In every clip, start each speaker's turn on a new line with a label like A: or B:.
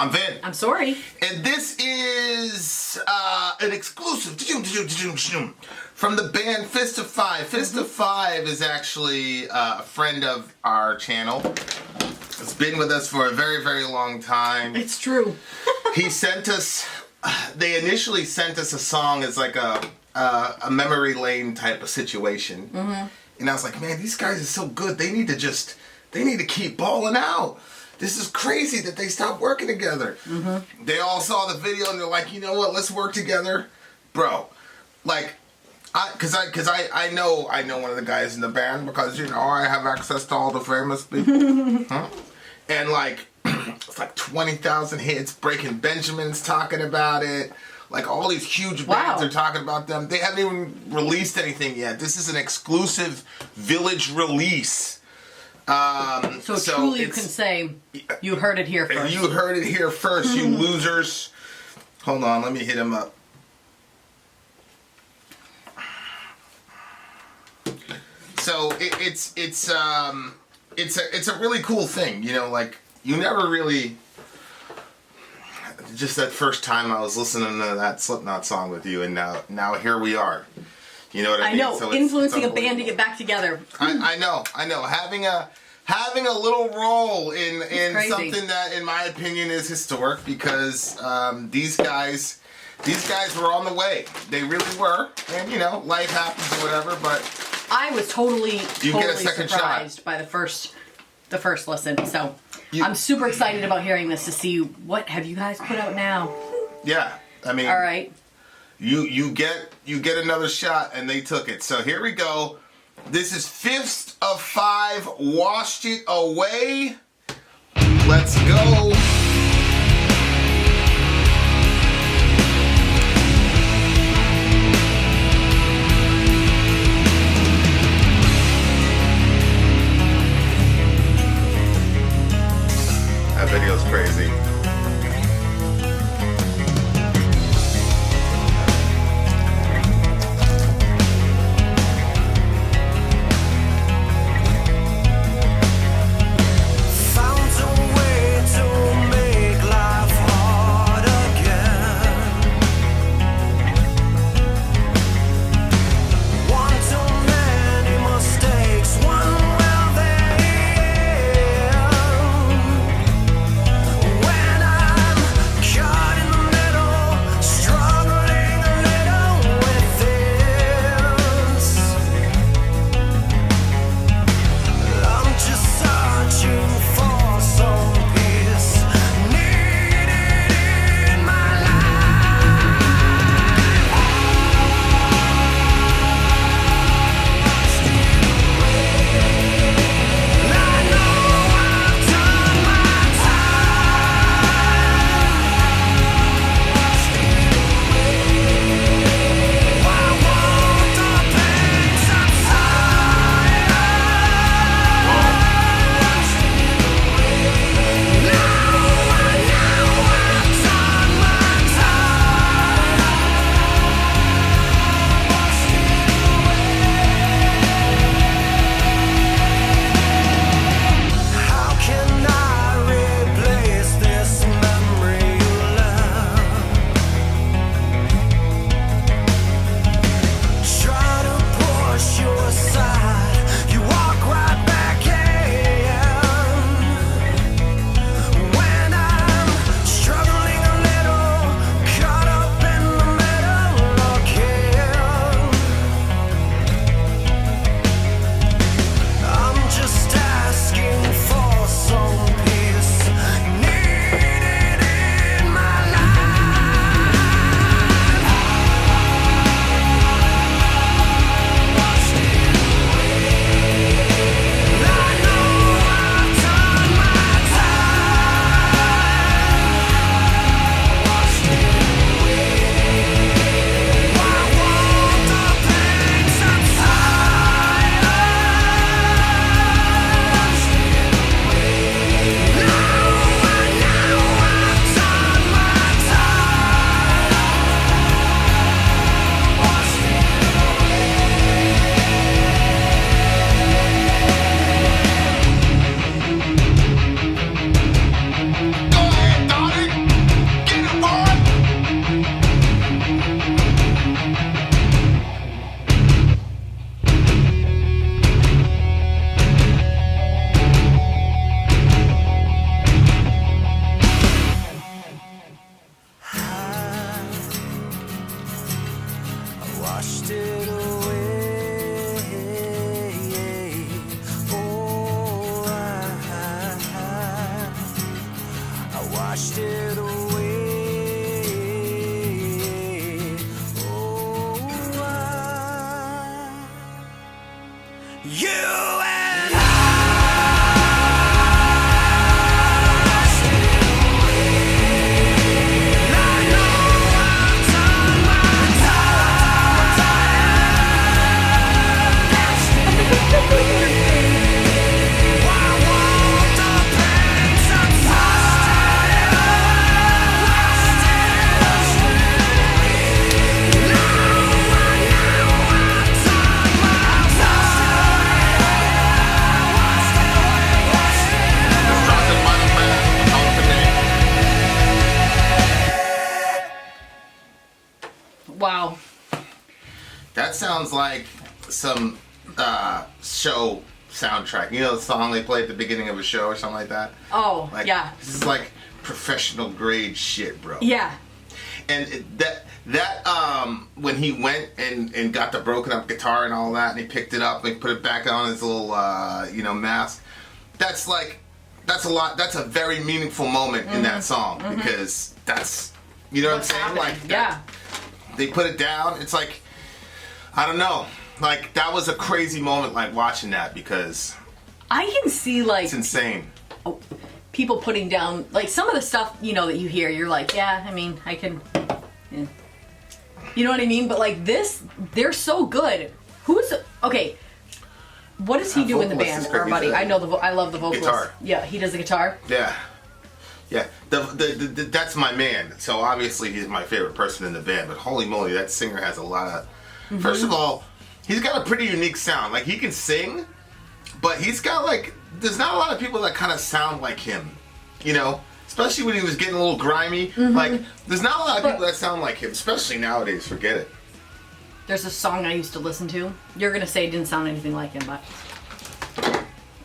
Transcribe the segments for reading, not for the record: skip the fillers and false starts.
A: I'm Vin.
B: I'm Sori.
A: And this is an exclusive from the band Fist of Five. Fist of Five is actually a friend of our channel. It's been with us for a very, very long time.
B: It's true.
A: He sent us, they initially sent us a song as like a memory lane type of situation. And I was like, man, these guys are so good. They need to keep balling out. This is crazy that they stopped working together. They all saw the video and they're like, you know what? Let's work together, bro. Like, I know one of the guys in the band because I have access to all the famous people. And like, it's like 20,000 hits. Breaking Benjamin's talking about it. Like all these huge bands are talking about them. They haven't even released anything yet. This is an exclusive Village release.
B: So truly you can say you heard it here first.
A: You heard it here first, you losers. Hold on, let me hit him up. So it's a really cool thing, like you never really. Just that first time I was listening to that Slipknot song with you, and now here we are. You know what I mean?
B: I know, so influencing a band to get back together.
A: I know. Having a little role in something that, in my opinion, is historic because these guys were on the way. They really were, and life happens or whatever. But
B: I was totally
A: get a second
B: surprised
A: shot
B: by the first listen. So I'm super excited about hearing this to see what have you guys put out now.
A: Yeah, I mean,
B: all right.
A: You get another shot, and they took it. So here we go. This is Fist of Five. Washed It Away. Let's go. That video's crazy.
C: Found a way to make
A: sounds like some show soundtrack. You know the song they play at the beginning of a show or something like that?
B: Oh,
A: like,
B: yeah.
A: This is like professional grade shit, bro.
B: Yeah.
A: And when he went and got the broken up guitar and all that, and he picked it up and put it back on his little mask, that's a lot. That's a very meaningful moment in that song because that's, you know what I'm saying?
B: Happening.
A: Like,
B: yeah,
A: they put it down. It's like, I don't know. Like, that was a crazy moment, like watching that, because
B: I can see like
A: it's insane.
B: People putting down like some of the stuff, you know, that you hear. You're like, yeah, I mean, I can. Yeah. You know what I mean? But like this, they're so good. Who's okay? What does he do in the band, our buddy? I know I love the vocals.
A: Guitar.
B: Yeah, he does the guitar.
A: Yeah, yeah. The that's my man. So obviously he's my favorite person in the band. But holy moly, that singer has a lot of. First of all, he's got a pretty unique sound. Like, he can sing, but he's got like. There's not a lot of people that kind of sound like him. You know, especially when he was getting a little grimy. Like, there's not a lot of people that sound like him, especially nowadays. Forget it.
B: There's a song I used to listen to. You're gonna say it didn't sound anything like him, but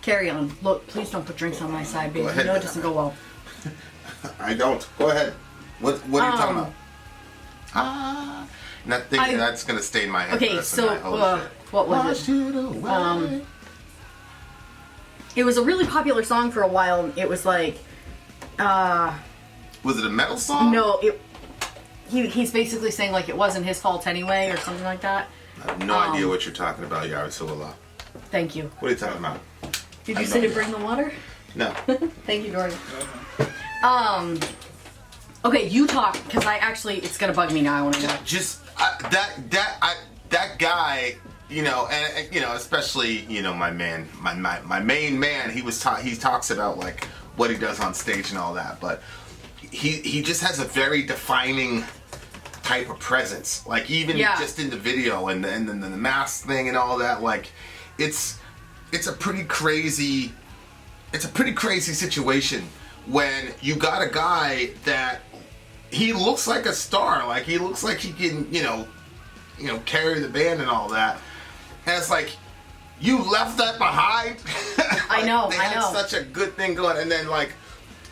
B: carry on. Look, please don't put drinks on my side, baby. You know it doesn't go well.
A: I don't. Go ahead. What are you talking about? That's gonna stay in my head.
B: Okay, so what was it? It was a really popular song for a while. It was like,
A: was it a metal song?
B: No, he's basically saying like it wasn't his fault anyway, or something like that.
A: I have no idea what you're talking about, Yarisula.
B: Thank you.
A: What are you talking about?
B: Did you say to bring the water?
A: No.
B: Thank you, Jordan. Okay, you talk, because it's gonna bug me now. I want to know.
A: Just that guy, you know, and you know, especially, you know, my man, my main man. He talks about like what he does on stage and all that, but he just has a very defining type of presence. Like, even just in the video and the mask thing and all that. Like, it's a pretty crazy situation when you got a guy that he looks like a star. Like, he looks like he can, you know, carry the band and all that. And it's like, you left that behind.
B: I know.
A: They had such a good thing going, and then like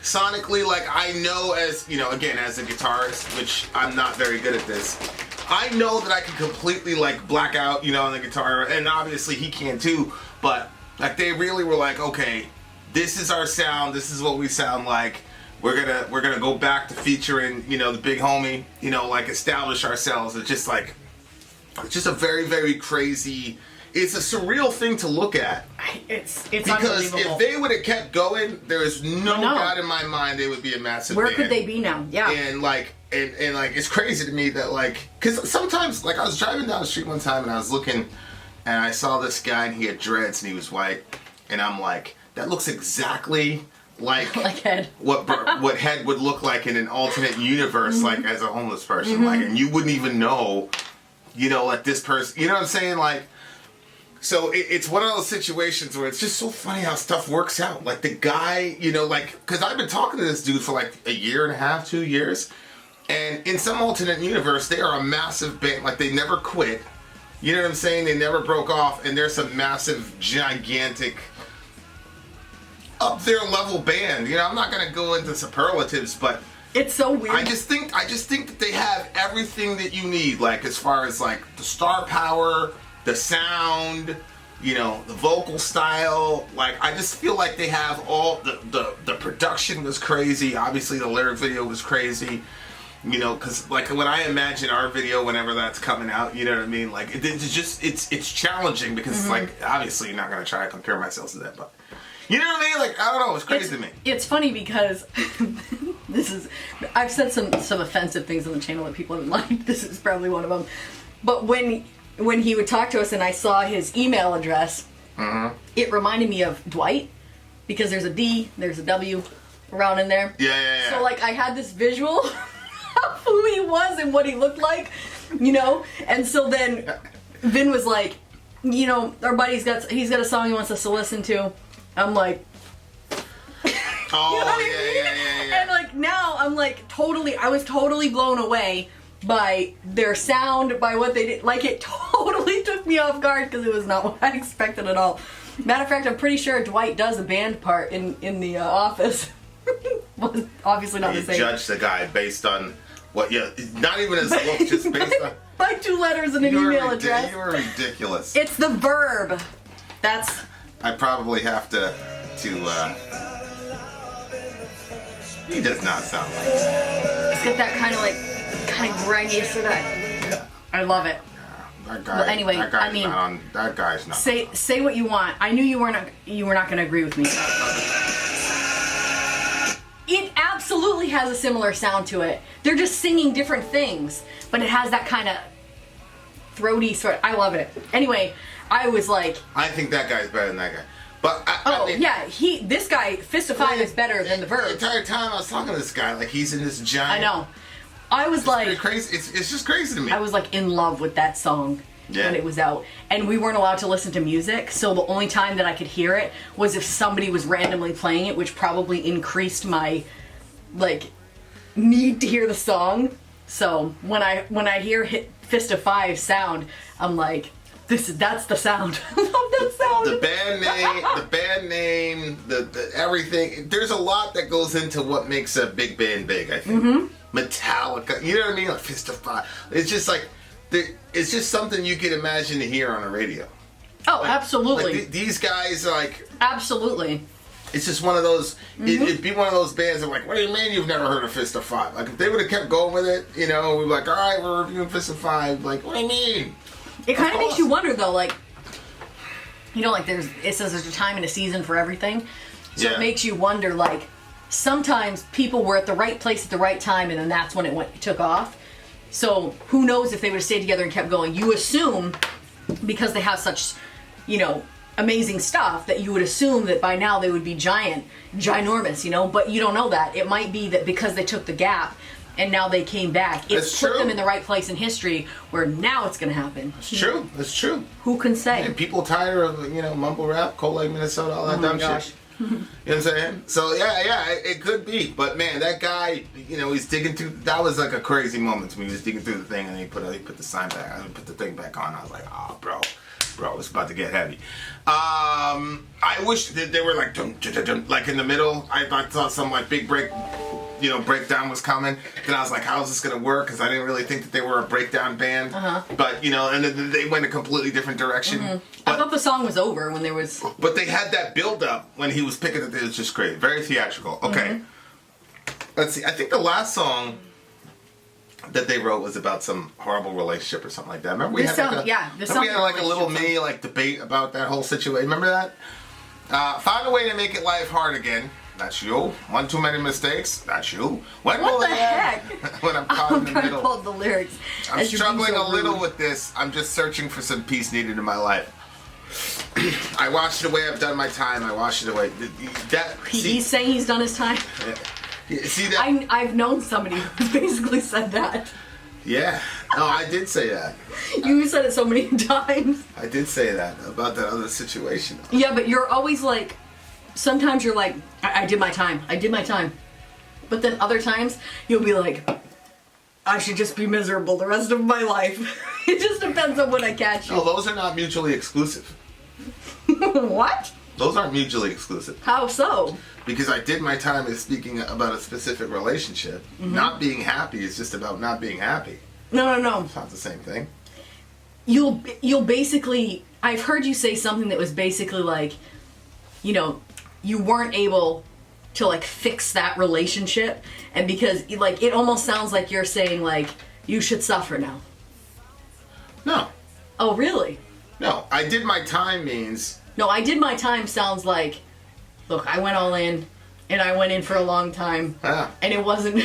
A: sonically, like, I know, as you know, again, as a guitarist, which I'm not very good at this, I know that I can completely like black out, you know, on the guitar, and obviously he can too. But like, they really were like, okay, this is our sound. This is what we sound like. We're gonna go back to featuring, you know, the big homie. You know, like, establish ourselves. It's just like, it's just a very, very crazy. It's a surreal thing to look at.
B: It's
A: because
B: unbelievable.
A: if they would have kept going, there is no doubt in my mind they would be a massive
B: Where
A: band.
B: could they be now? Yeah.
A: And like, and like, it's crazy to me that like, because sometimes, like, I was driving down the street one time and I was looking, and I saw this guy and he had dreads and he was white, and I'm like, that looks exactly like
B: Head.
A: what Head would look like in an alternate universe, like, as a homeless person, like, and you wouldn't even know, you know, like, this person, you know what I'm saying, like. So it's one of those situations where it's just so funny how stuff works out. Like, the guy, you know, like, because I've been talking to this dude for like a year and a half, 2 years, and in some alternate universe, they are a massive band. Like, they never quit. You know what I'm saying? They never broke off, and they're some massive, gigantic, up there level band. You know, I'm not gonna go into superlatives, but
B: it's so weird.
A: I just think that they have everything that you need. Like, as far as like the star power, the sound, you know, the vocal style. Like, I just feel like they have all the production was crazy. Obviously, the lyric video was crazy. You know, because like, when I imagine our video, whenever that's coming out, you know what I mean? Like, it's just it's challenging because it's like, obviously, you're not gonna try to compare myself to that, but you know what I mean? Like, I don't know. It's crazy to me.
B: It's funny because I've said some offensive things on the channel that people haven't liked. This is probably one of them. But when he would talk to us and I saw his email address, it reminded me of Dwight, because there's a D, there's a W around in there.
A: Yeah.
B: So like, I had this visual of who he was and what he looked like, you know? And so then Vin was like, you know, our buddy's got a song he wants us to listen to. I'm like,
A: oh,
B: you know what I mean?
A: Yeah.
B: And like, now I'm like, I was totally blown away by their sound, by what they did. Like, it totally took me off guard because it was not what I expected at all. Matter of fact, I'm pretty sure Dwight does a band part in the Office. Well, obviously not
A: You
B: the same.
A: judge the guy based on what not even his look, just based on...
B: By 2 letters and an email address.
A: You are ridiculous.
B: It's the verb. That's...
A: I probably have to he does not sound like that.
B: It's got that kind of grimy sort of... I love it.
A: That guy,
B: Well, anyway,
A: that guy's
B: I mean,
A: not on, that guy's not.
B: Say what you want. I knew you were not going to agree with me. It absolutely has a similar sound to it. They're just singing different things, but it has that kind of throaty sort. I love it. Anyway, I was like,
A: I think that guy's better than that guy. But
B: I mean, this guy, Fist of Five, is better than the Verb.
A: The entire time I was talking to this guy, like he's in this giant.
B: I know. I was like,
A: crazy. It's just crazy to me.
B: I was like in love with that song when it was out, and we weren't allowed to listen to music, so the only time that I could hear it was if somebody was randomly playing it, which probably increased my need to hear the song. So when I hear Fist of Five sound, I'm like, that's the sound. I love that sound.
A: The band name, the everything. There's a lot that goes into what makes a big band big, I think. Mm-hmm. Metallica, you know what I mean? Like Fist of Five. It's just like, it's just something you could imagine to hear on a radio.
B: Oh, absolutely.
A: These guys,
B: absolutely.
A: It's just one of those. Mm-hmm. It'd be one of those bands that, like, what do you mean you've never heard of Fist of Five? Like, if they would have kept going with it, we'd be like, all right, we're reviewing Fist of Five. Like, what do you mean?
B: It kind of makes you wonder, though, it says there's a time and a season for everything. So it makes you wonder, sometimes people were at the right place at the right time, and then that's when it took off. So who knows if they would have stayed together and kept going. You assume, because they have such, amazing stuff, that you would assume that by now they would be ginormous, but you don't know that. It might be that because they took the gap and now they came back, it's put them in the right place in history where now it's going to happen.
A: It's true. It's true.
B: Who can say?
A: And people tired of, mumble rap, Cold Lake, Minnesota, all that dumb shit. You know what I'm saying? So, yeah, it could be. But, man, that guy, he's digging through. That was like a crazy moment to me. He was digging through the thing, and he put the sign back. I put the thing back on. I was like, oh, bro, it's about to get heavy. I wish that they were dum, dum, dum, like in the middle. I thought some big breakdown was coming. Then I was like, how is this going to work? Because I didn't really think that they were a breakdown band. Uh-huh. But, and then they went a completely different direction. Mm-hmm.
B: I thought the song was over when there was...
A: But they had that build-up when he was picking it. It was just great. Very theatrical. Okay. Mm-hmm. Let's see. I think the last song that they wrote was about some horrible relationship or something like that. Remember we had a little mini debate about that whole situation. Remember that? Found a way to make it life hard again. That's you. One too many mistakes. That's you.
B: What the heck?
A: When I'm caught in the middle.
B: I'm trying to pull up the lyrics.
A: I'm struggling a little with this. I'm just searching for some peace needed in my life. I washed it away. I've done my time. I washed it away.
B: He's saying he's done his time.
A: See that?
B: I've known somebody who's basically said that.
A: Yeah. No, I did say that.
B: You said it so many times.
A: I did say that about that other situation.
B: Yeah, but you're always like, sometimes you're like, I did my time. I did my time. But then other times, you'll be like, I should just be miserable the rest of my life. It just depends on when I catch you.
A: No, those are not mutually exclusive.
B: What?
A: Those aren't mutually exclusive.
B: How so?
A: Because I did my time as speaking about a specific relationship. Mm-hmm. Not being happy is just about not being happy.
B: No.
A: It's not the same thing.
B: You'll basically... I've heard you say something that was basically like, you weren't able to fix that relationship, and because it almost sounds like you're saying you should suffer now.
A: No.
B: Oh, really?
A: No, I did my time means...
B: No, I did my time sounds like, look, I went all in, and I went in for a long time, and it wasn't,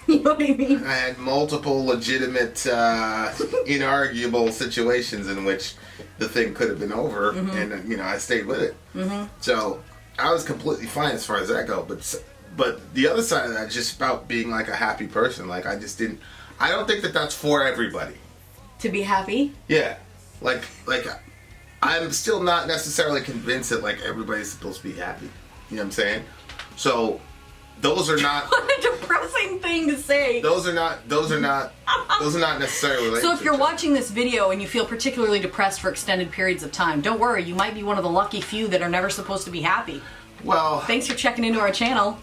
B: you know what I mean?
A: I had multiple legitimate, inarguable situations in which the thing could have been over, mm-hmm. and, I stayed with it. Mm-hmm. So, I was completely fine as far as that goes, but the other side of that is just about being a happy person. I don't think that that's for everybody.
B: To be happy?
A: Yeah. I'm still not necessarily convinced that everybody's supposed to be happy. You know what I'm saying? So those are not.
B: What a depressing thing to say.
A: Those are not necessarily relationships.
B: So if you're watching this video and you feel particularly depressed for extended periods of time, don't worry. You might be one of the lucky few that are never supposed to be happy.
A: Well,
B: thanks for checking into our channel.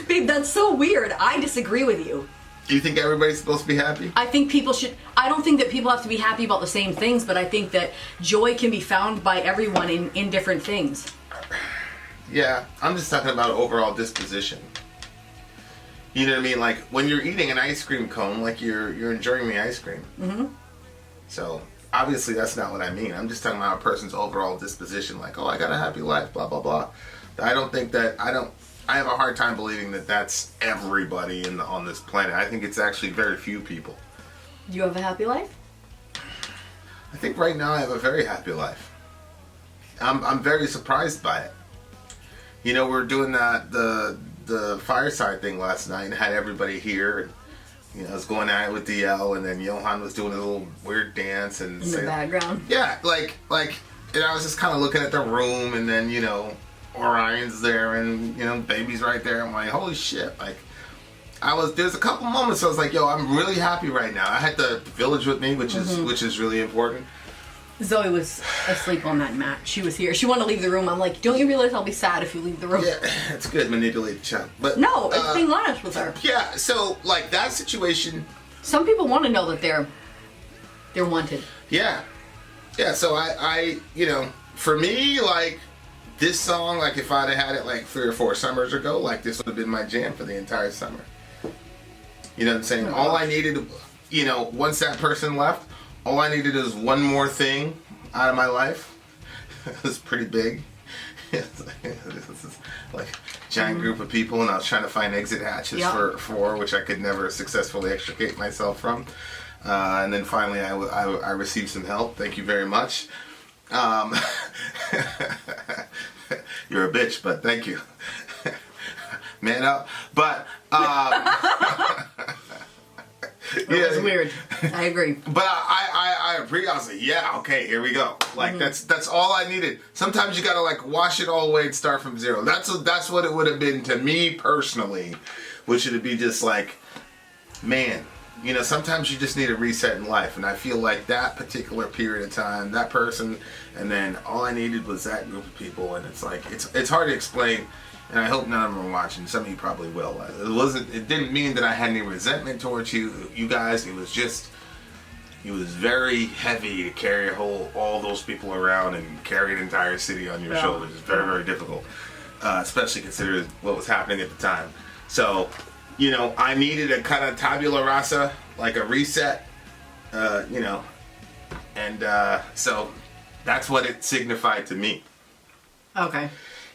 B: Babe, that's so weird. I disagree with you.
A: You think everybody's supposed to be happy?
B: I think people should. I don't think that people have to be happy about the same things, but I think that joy can be found by everyone in different things.
A: Yeah, I'm just talking about overall disposition. You know what I mean? Like when you're eating an ice cream cone, like you're enjoying the ice cream. Mm-hmm. So obviously that's not what I mean. I'm just talking about a person's overall disposition. Like, oh, I got a happy life, blah blah blah. I don't think that I have a hard time believing that that's everybody on this planet. I think it's actually very few people.
B: Do you have a happy life?
A: I think right now I have a very happy life. I'm very surprised by it. You know, we were doing the fireside thing last night and had everybody here. And, you know, I was going at it with DL, and then Johan was doing a little weird dance and
B: in the background.
A: Yeah, like, and I was just kind of looking at the room, and then you know, Orion's there, and you know, baby's right there. I'm like, holy shit! Like, there's a couple moments I was like, yo, I'm really happy right now. I had the village with me, which is really important.
B: Zoe was asleep on that mat. She was here. She wanted to leave the room. I'm like, don't you realize I'll be sad if you leave the room?
A: Yeah, it's good. Manipulate the child. But
B: no, it's being honest with her.
A: Yeah, so like that situation.
B: Some people want to know that they're wanted.
A: Yeah. Yeah, so I you know, for me, like this song, like if I'd have had it like 3 or 4 summers ago, like this would have been my jam for the entire summer. You know what I'm saying?
B: Oh.
A: All I needed, you know, once that person left, all I needed is one more thing out of my life. It was pretty big. This is like a giant group of people, and I was trying to find exit hatches for which I could never successfully extricate myself from. And then finally I received some help. Thank you very much. You're a bitch, but thank you. Man up. But
B: It was weird. I agree.
A: But I agree. I was like, yeah, okay, here we go. Like that's all I needed. Sometimes you gotta like wash it all away and start from zero. That's what it would have been to me personally, which would be just like, man, you know, sometimes you just need a reset in life, and I feel like that particular period of time, that person, and then all I needed was that group of people, and it's like it's hard to explain. And I hope none of them are watching. Some of you probably will. It didn't mean that I had any resentment towards you guys. It was very heavy to carry all those people around and carry an entire city on your shoulders. It's very, very difficult, especially considering what was happening at the time. So, you know, I needed a kind of tabula rasa, like a reset, you know, and so that's what it signified to me.
B: Okay.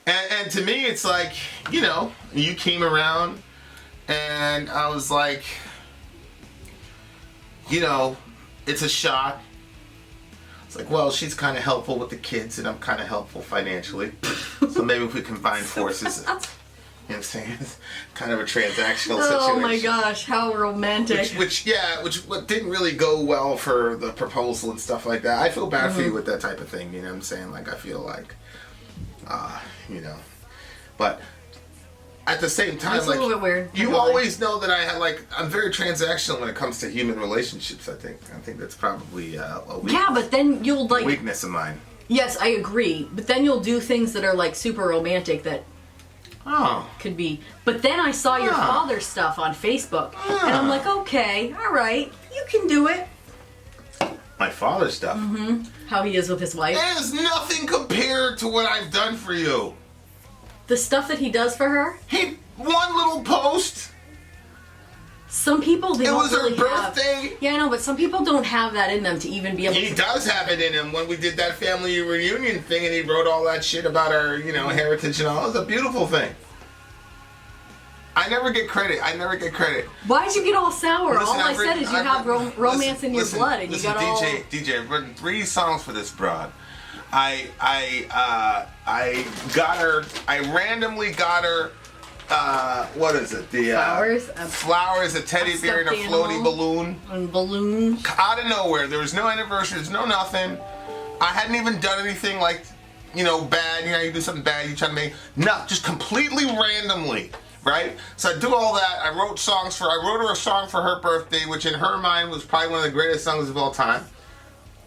A: And to me, it's like, you know, you came around, and I was like, you know, it's a shot. It's like, well, she's kind of helpful with the kids, and I'm kind of helpful financially. So maybe if we combine forces, you know what I'm saying? It's kind of a transactional situation.
B: Oh my gosh, how romantic.
A: Which didn't really go well for the proposal and stuff like that. I feel bad for you with that type of thing, you know what I'm saying? Like, I feel like... you know, but at the same time,
B: it's a little bit weird.
A: You always know that I'm very transactional when it comes to human relationships. I think that's probably a
B: but then you'll like
A: weakness of mine.
B: Yes, I agree. But then you'll do things that are like super romantic that could be. But then I saw your father's stuff on Facebook, and I'm like, okay, all right, you can do it.
A: My father's stuff.
B: Mm-hmm. How he is with his wife.
A: That is nothing compared to what I've done for you.
B: The stuff that he does for her?
A: Hey, one little post.
B: Some people, they don't really have...
A: It was her birthday.
B: Yeah, I know, but some people don't have that in them to even be able to...
A: He does have it in him when we did that family reunion thing, and he wrote all that shit about our, you know, heritage and all. It was a beautiful thing. I never get credit.
B: Why'd you get all sour? All I said is you have romance in your blood, and you got all...
A: DJ, I've written 3 songs for this broad. I got her... I randomly got her... what is it? The flowers, a teddy bear, and a floaty balloon.
B: And balloons.
A: Out of nowhere. There was no anniversary. There's no nothing. I hadn't even done anything like bad. You do something bad. You try to make just completely randomly, right? So I do all that. I wrote her a song for her birthday, which in her mind was probably one of the greatest songs of all time.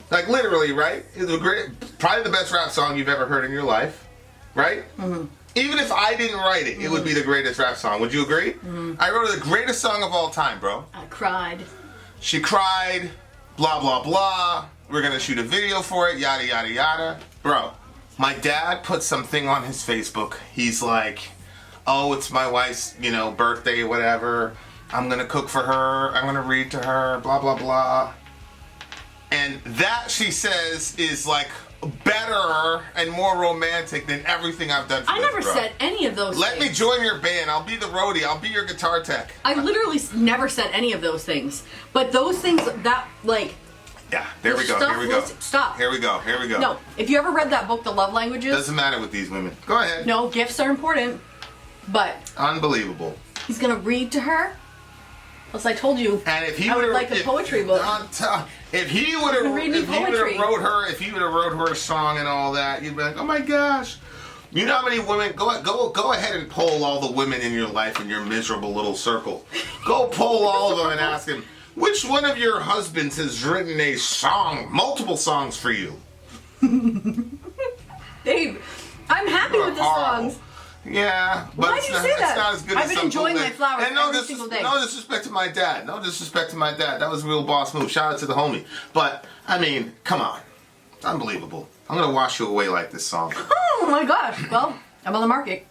A: Like literally, right? It was probably the best rap song you've ever heard in your life, right? Mm-hmm. Even if I didn't write it, it would be the greatest rap song. Would you agree? Mm-hmm. I wrote her the greatest song of all time, bro.
B: I cried.
A: She cried. Blah blah blah. We're gonna shoot a video for it. Yada yada yada, bro. My dad put something on his Facebook. He's like, "Oh, it's my wife's, birthday, whatever. I'm gonna cook for her. I'm gonna read to her. Blah blah blah." And that, she says, is like better and more romantic than everything I've done for
B: I never said any of those
A: Let
B: things.
A: me join your band. I'll be the roadie. I'll be your guitar tech.
B: I literally never said any of those things. But those things that, like...
A: Yeah, there we go.
B: Stop.
A: Here we go.
B: No, if you ever read that book, The Love Languages...
A: Doesn't matter with these women. Go ahead.
B: No, gifts are important. But...
A: Unbelievable.
B: He's going to read to her... As I told you,
A: and if he
B: I would like a poetry book.
A: If he would have wrote her a song and all that, you'd be like, oh my gosh. You know how many women, go ahead and poll all the women in your life in your miserable little circle. Go poll all of them and ask them, which one of your husbands has written a song, multiple songs for you?
B: Dave, I'm happy with the songs.
A: Yeah, but
B: why do you say that?
A: It's not as good
B: I've
A: as
B: been enjoying my flowers every single day.
A: No disrespect to my dad. That was a real boss move. Shout out to the homie. But, I mean, come on. Unbelievable. I'm going to wash you away like this song.
B: Oh my gosh. Well, I'm on the market.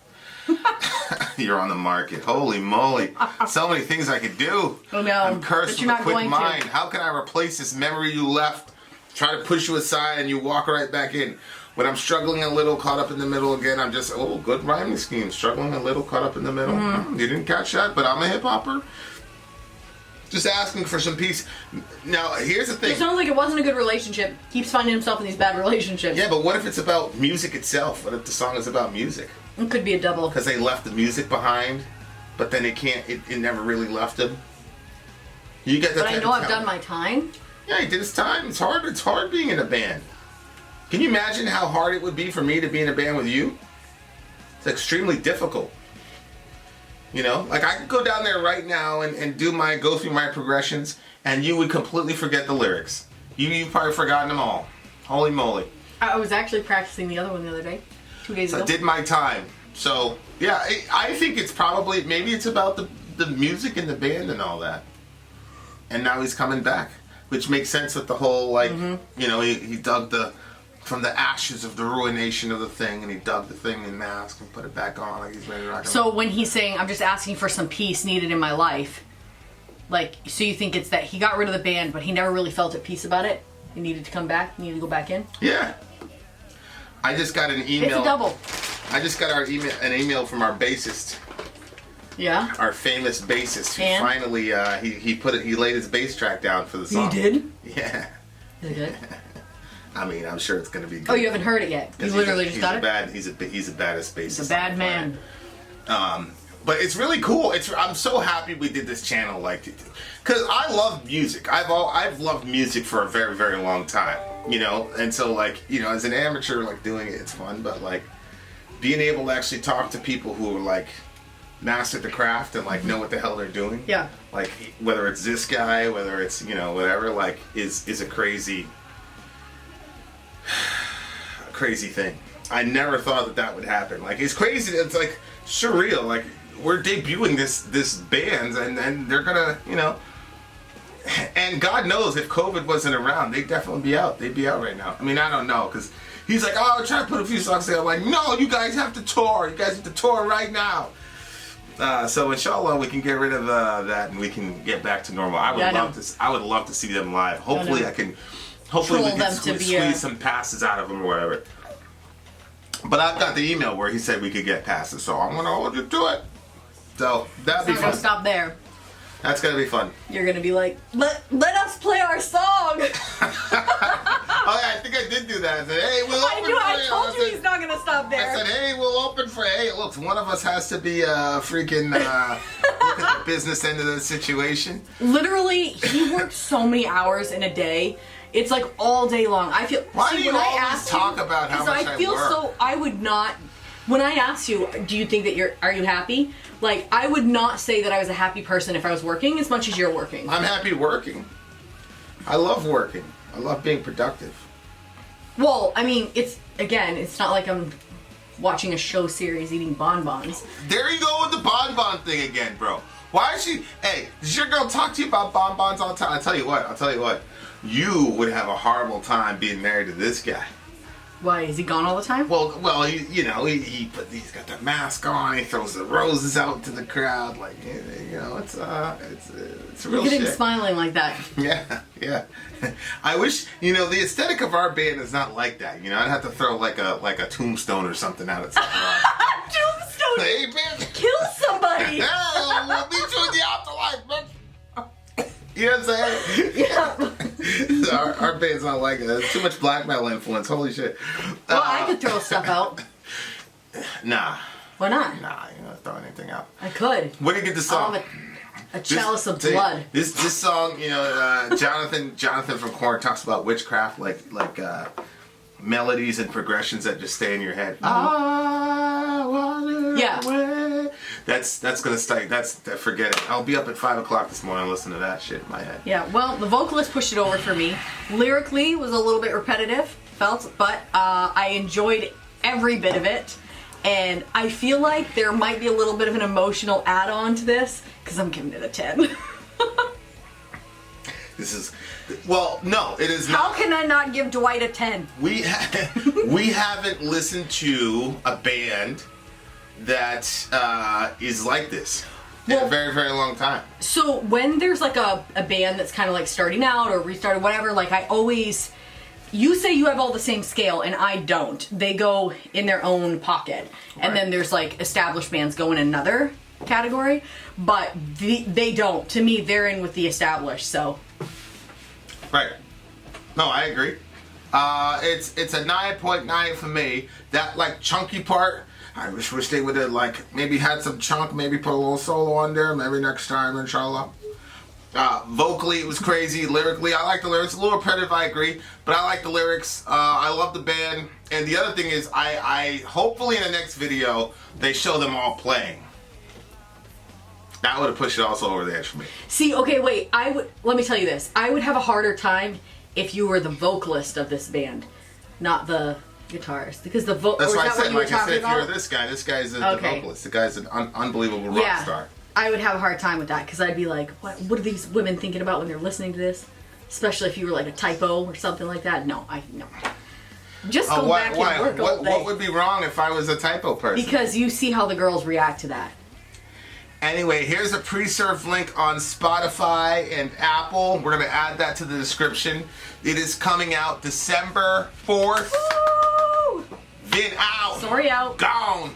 A: You're on the market. Holy moly. So many things I could do.
B: Oh no.
A: I'm cursed with a quick mind. How can I replace this memory you left? Try to push you aside and you walk right back in. When I'm struggling a little, caught up in the middle again, I'm just, good rhyming scheme. Struggling a little, caught up in the middle. Mm-hmm. You didn't catch that, but I'm a hip hopper. Just asking for some peace. Now, here's the thing.
B: It sounds like it wasn't a good relationship. Keeps finding himself in these bad relationships.
A: Yeah, but what if it's about music itself? What if the song is about music?
B: It could be a double.
A: Because they left the music behind, but then it never really left him. You get that.
B: But I know I've done my time.
A: Yeah, he did his time. It's hard being in a band. Can you imagine how hard it would be for me to be in a band with you? It's extremely difficult. Like I could go down there right now and go through my progressions, and you would completely forget the lyrics. You've probably forgotten them all. Holy moly.
B: I was actually practicing the other one the other day, 2 days ago.
A: I did my time. So, yeah, I think it's probably, maybe it's about the music and the band and all that. And now he's coming back, which makes sense with the whole, he dug from the ashes of the ruination of the thing, and he dug the thing in mask and put it back on like he's ready to rock and roll.
B: So when he's saying, I'm just asking for some peace needed in my life, so you think it's that he got rid of the band, but he never really felt at peace about it? He needed to come back? He needed to go back in?
A: Yeah. I just got an email.
B: It's a double.
A: I just got an email from our bassist.
B: Yeah?
A: Our famous bassist, who
B: and?
A: finally, he laid his bass track down for the song.
B: He did?
A: Yeah.
B: Is it good?
A: I mean, I'm sure it's going to be good.
B: Oh, you haven't heard it yet? You literally just got it?
A: He's a baddest bassist.
B: He's a bad man.
A: But it's really cool. I'm so happy we did this channel, because I love music. I've loved music for a very, very long time, and so as an amateur, doing it, it's fun, but being able to actually talk to people who are master the craft and know what the hell they're doing.
B: Yeah.
A: Whether it's this guy, whether it's whatever, is a crazy thing. I never thought that would happen. It's crazy. It's surreal. We're debuting this band, and they're gonna, and God knows if COVID wasn't around, they'd definitely be out. They'd be out right now. I mean, I don't know, because he's like, oh, I'm trying to put a few songs together. I'm like, no, you guys have to tour. You guys have to tour right now. So inshallah, we can get rid of that, and we can get back to normal. I would love to see them live. Hopefully, Hopefully we can squeeze some passes out of them or whatever. But I've got the email where he said we could get passes, so I'm going to hold you to it. So that'd be fun.
B: Gonna stop there.
A: That's going to be fun.
B: You're going to be like, let us play our song.
A: Oh, yeah, I think I did do that. I said, hey, we'll open for you.
B: I told you he's not going to stop there.
A: I said, hey, we'll open for, look, one of us has to be freaking look at the business end of the situation.
B: Literally, he worked so many hours in a day. It's like all day long. I feel.
A: Why do you always talk about how much I work?
B: So I would not. When I asked you, do you think that are you happy? Like, I would not say that I was a happy person if I was working as much as you're working.
A: I'm happy working. I love working. I love being productive.
B: Well, I mean, it's not like I'm watching a show series eating bonbons.
A: There you go with the bonbon thing again, bro. Why is she? Hey, does your girl talk to you about bonbons all the time? I'll tell you what. You would have a horrible time being married to this guy.
B: Why, is he gone all the time?
A: Well, he's got the mask on. He throws the roses out to the crowd, like, you know, it's real
B: Look at
A: shit.
B: him smiling like that.
A: Yeah. I wish, you know, the aesthetic of our band is not like that. You know, I'd have to throw like a tombstone or something out at some point.
B: Tombstone.
A: Hey, man,
B: Kill somebody.
A: hey, we'll meet you in the afterlife, man. You know what I'm saying?
B: Yeah.
A: our band's not like that. There's too much black metal influence. Holy shit.
B: Well, I could throw stuff out.
A: Nah.
B: Why not?
A: Nah, you're not throwing anything out.
B: I could.
A: Where did you get the song?
B: I'll have a chalice of blood.
A: This song, you know, Jonathan from Korn talks about witchcraft, like melodies and progressions that just stay in your head. I wanna away. That's gonna stay. Forget it. I'll be up at 5 o'clock this morning listening to that shit in my head.
B: Yeah. Well, the vocalist pushed it over for me. Lyrically was a little bit repetitive, but I enjoyed every bit of it. And I feel like there might be a little bit of an emotional add-on to this, because I'm giving it a 10. No, it is not. How can I not give Dwight a 10?
A: We haven't listened to a band that is like this in a very, very long time.
B: So when there's like a band that's kind of like starting out or restarted, whatever, like I always... You say you have all the same scale, and I don't. They go in their own pocket. And then there's like established bands go in another category, but they don't. To me, they're in with the established, so...
A: Right. No, I agree. It's a 9.9 for me. That like chunky part, I wish they would have like maybe had some chunk, maybe put a little solo on there. Maybe next time, inshallah. Vocally, it was crazy. Lyrically, I like the lyrics. A little repetitive, I agree, but I like the lyrics. I love the band. And the other thing is, I hopefully in the next video they show them all playing. That would have pushed it also over the edge for me.
B: See, okay, wait. Let me tell you this. I would have a harder time if you were the vocalist of this band, not the guitarist, because the
A: That's why I said, like I said, if
B: about?
A: you're this guy's the vocalist. The guy's an unbelievable rock star.
B: I would have a hard time with that because I'd be like, what are these women thinking about when they're listening to this? Especially if you were like a typo or something like that. No. Just go back and work all day.
A: What would be wrong if I was a typo person?
B: Because you see how the girls react to that.
A: Anyway, here's a pre-served link on Spotify and Apple. We're going to add that to the description. It is coming out December 4th.
B: Woo!
A: Vin out.
B: Sori out.
A: Gone.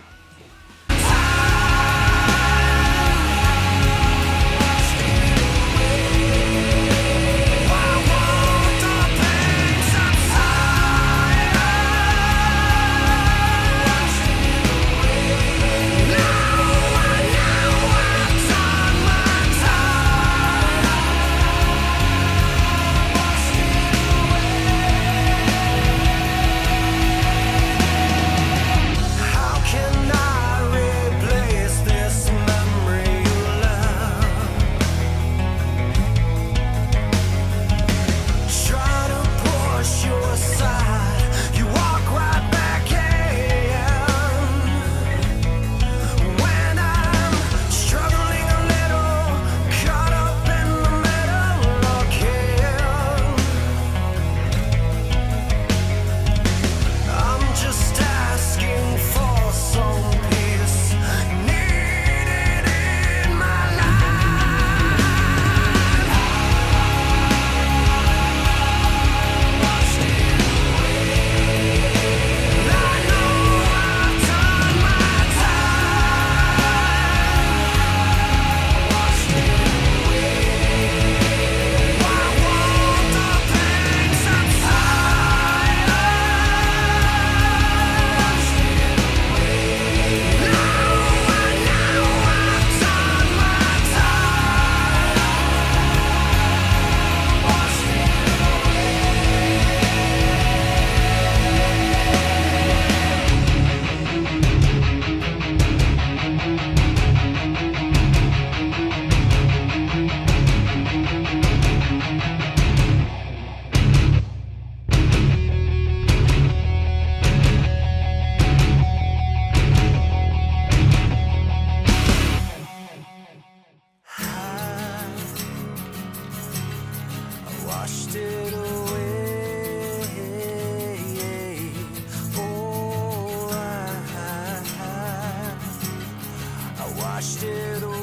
C: Can washed it away.